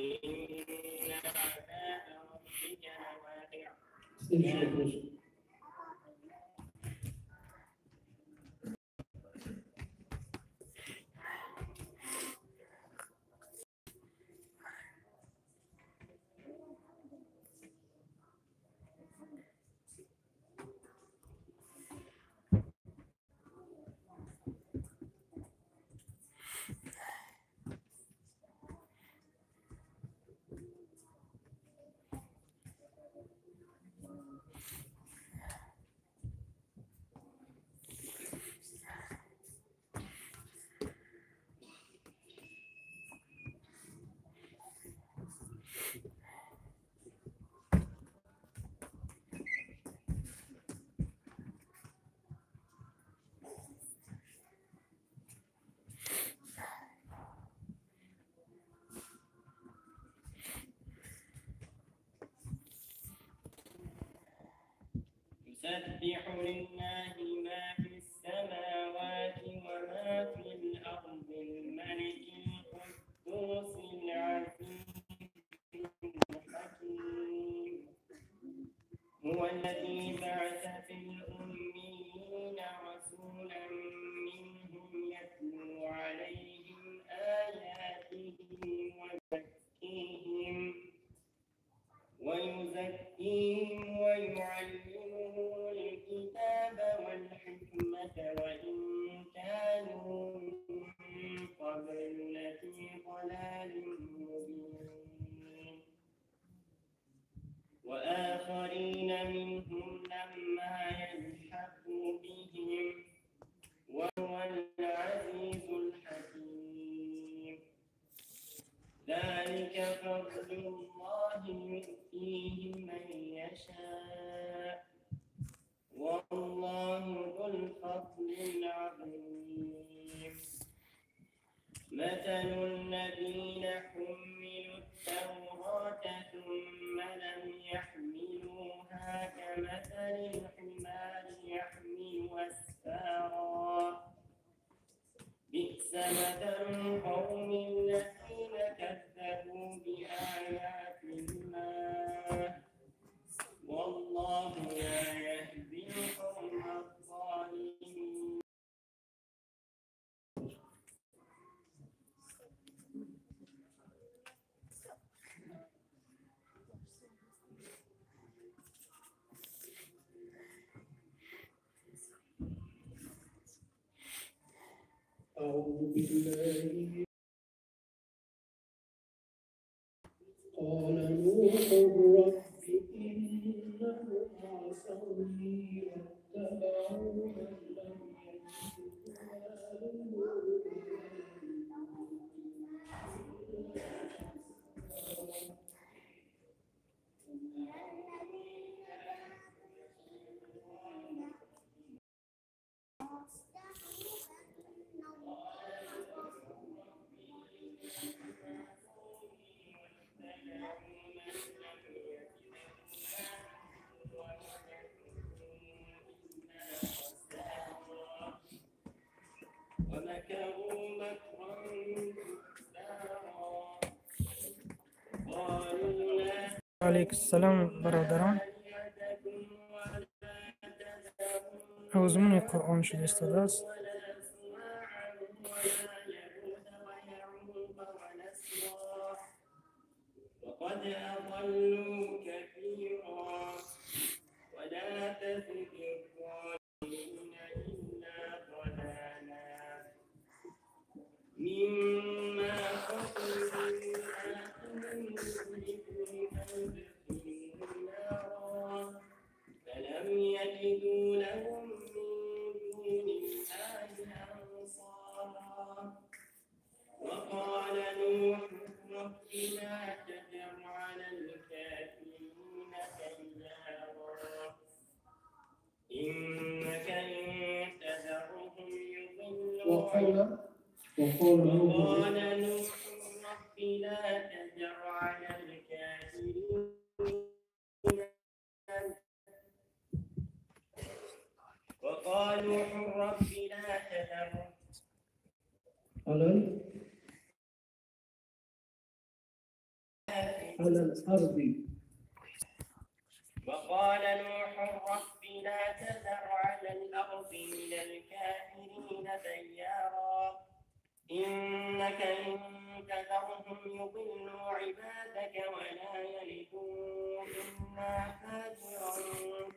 إن عذاب ربك لواقع. يسبح لله ما في السماوات وما في الأرض الملك القدوس العزيز الحكيم هو الذي بعث في الأميين رسولا منهم يتلو عليهم آياته ويزكيهم ويعلمهم الكتاب والحكمة وإن كانوا من قبل لفي ضلال مبين وآخرين منهم لما يلحقوا بهم وهو العزيز الحكيم ذلك فضل الله يؤتيه من يشاء والله ذو الفضل العظيم مثل الذين حملوا التوراة ثم لم يحملوها كمثل الحمار يحمل أسفارا بئس مثل القوم الذين كذبوا بآيات الله والله لا يهدي القوم الظالمين أعوذ بالله قال نوح رب إنهم عصوني واتبعوا من لم يجد ومكروا مكرا عليك السلام برادران. أوزموني القرآن شو أستاذ؟ وقد أضلوا كثيرا ولا تزد الظالمين إلا ضلالا مما قتلوا فلم يجدوا لهم من دون الله أنصارا وقال نوح رب لا تذر على الكافرين ديارا إنك إن تذرهم يضلوا وقال وقال نوح رب لا تذر على الكافرين وقال نوح رب لا تذر على على الأرض. وقال نوح رب لا تذر على الأرض من الكافرين ديارا إنك إن تذرهم يضلوا عبادك ولا يلدوا إلا فاجرا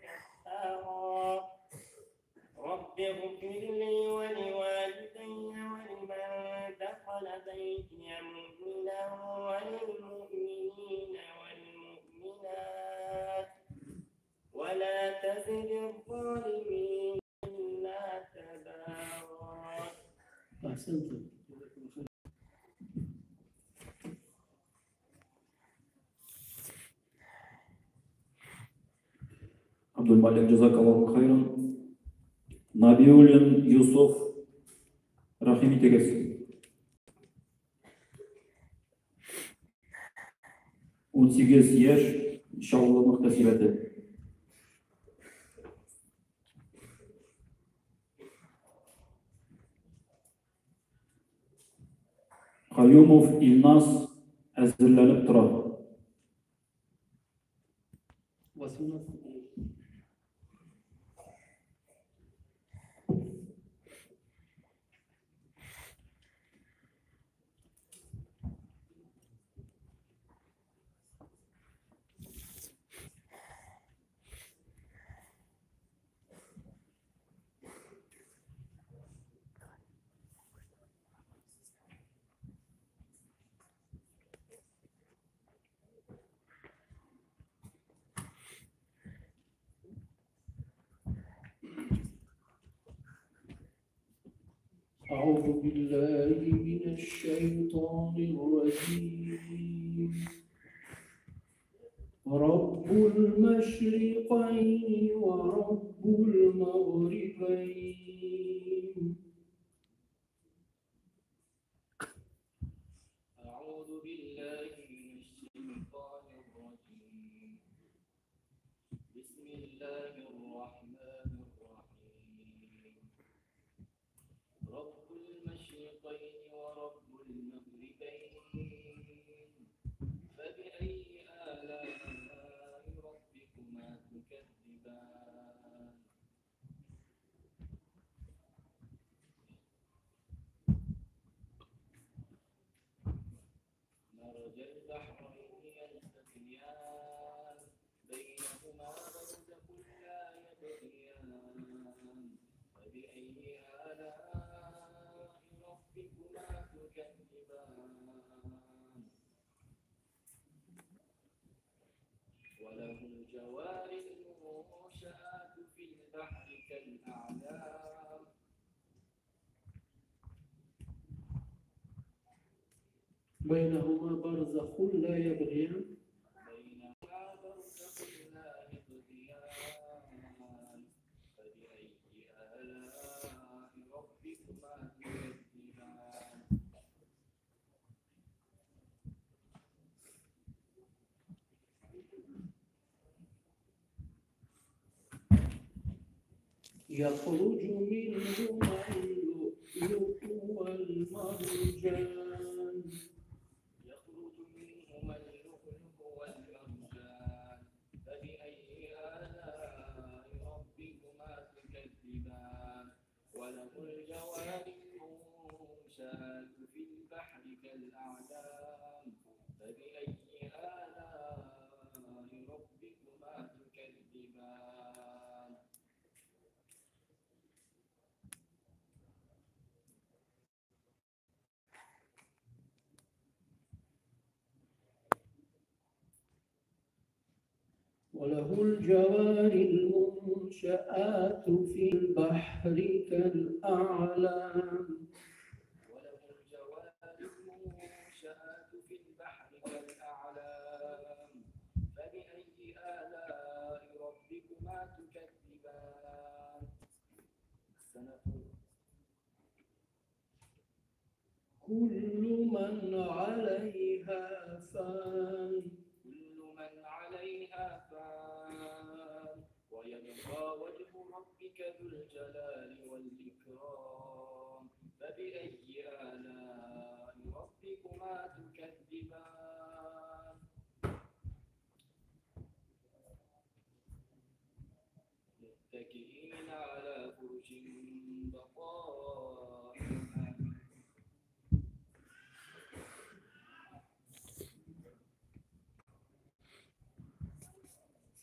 كفارا رب اغفر لي ولوالدي ولمن دخل بيتي مؤمنا وللمؤمنين والمؤمنات ولا تزد الظالمين إلا تبارا. أحسنتم. Abdülmalik Cezakallahu hayran. Nabiulun Yusuf Rahimi tegesi. 18 yaş inşallah muhtasibeti. Kayyumov İlnaz hazırlanıp durar. وسنة أعوذ بالله من الشيطان الرجيم رب المشرقين ورب المغربين أعوذ بالله من الشيطان الرجيم بسم الله الرحمن الرحيم رب المشرقين ورب المغربين فبأي آلاء ربكما تكذبان مرج البحرين يلتقيان بينهما برزخ لا يبغيان فبأي آلاء ربكما تكذبان وله الجوار المنشآت في البحر كالأعلام بينهما برزخ لا يبغيان بينهما برزخ لا يبغيان فبأي آلاء ربكما تكذبان يخرج منهما اللؤلؤ والمرجان يخرج منهما اللؤلؤ والمرجان فبأي آلاء ربكما تكذبان وله الجوار المنشآت في البحر كالأعلام فبأي آلاء ربكما تكذبان وله الجوار المنشآت في البحر كالأعلام وله الجوار المنشآت في البحر كالأعلام فبأي آلاء ربكما تكذبان كل من عليها فان ويبقى وجه ربك ذو الجلال والإكرام فبأي آلاء ربكما تكذبان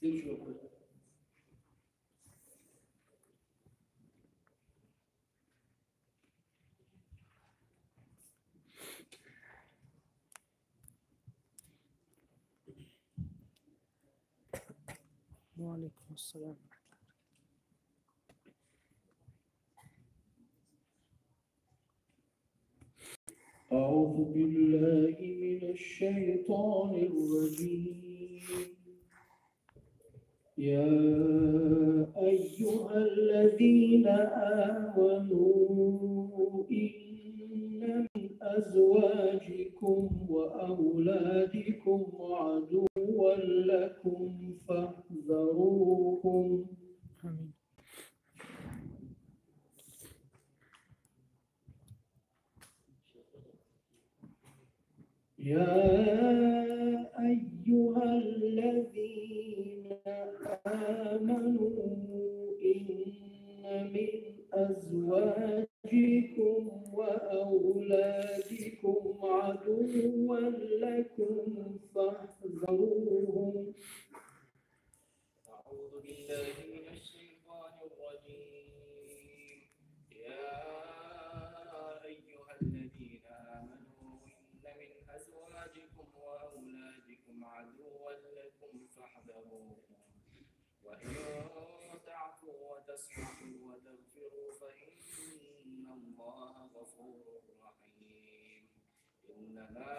Still sure. وعليكم السلام. أعوذ بالله من الشيطان الرجيم. يا أيها الذين آمنوا إن من أزواجكم وأولادكم عدوا لكم فاحذروهم. آمين. يا أيها الذين آمنوا إن من أزواجكم وأولادكم عدوا لكم فاحذروهم. أعوذ بالله من الشيطان الرجيم. يا أيها الذين آمنوا إن من أزواجكم وأولادكم عدوا لكم فاحذروهم وإن تعفوا وتصفحوا وتغفروا فإن الله غفور رحيم. إنما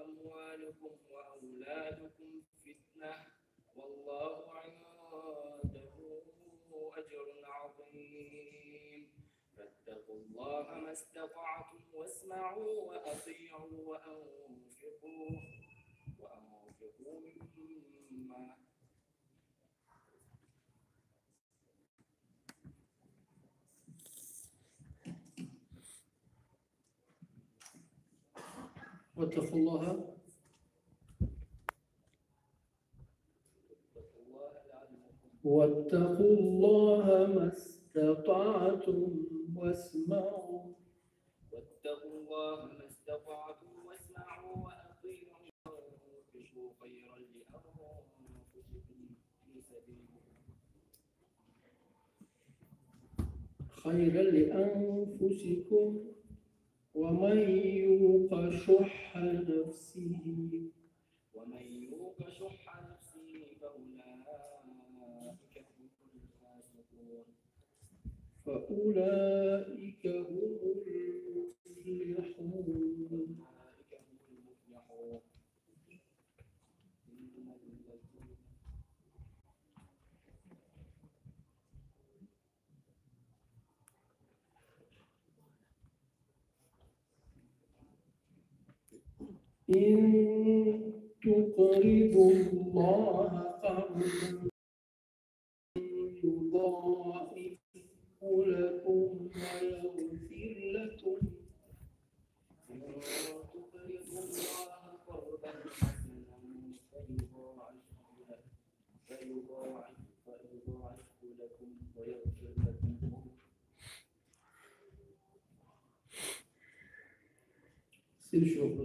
أموالكم وأولادكم فتنة والله عنده أجر عظيم. فاتقوا الله ما استطعتم واسمعوا وأطيعوا وأنفقوا مما واتقوا الله ما استطعتم واسمعوا وأطيعوا وأنفقوا خيرا لأنفسكم ومن يوق شح نفسه فأولئك هم المفلحون. إن تقرضوا الله قرضا يضاعف لكم ويغفر لكم. إن تقرضوا الله قرضا حسنا فيضاعف لكم ويغفر لكم. سير شوف.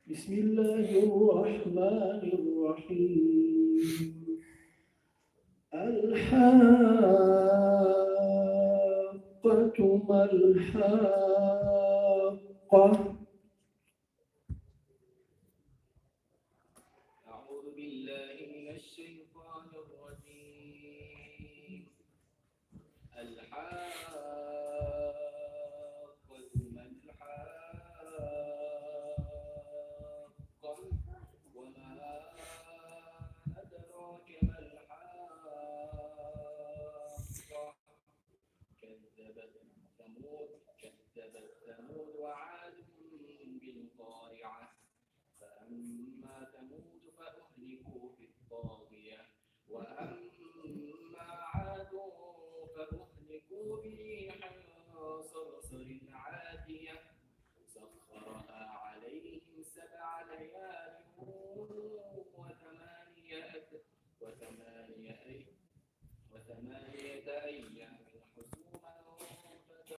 بسم الله الرحمن الرحيم. الحاقة ما الحاقة. أعوذ بالله من الشيطان الرجيم. الحاقة ما الحاقة وما أدراك ما الحاقة. كذبت ثمود وعاد بالقارعة. فأما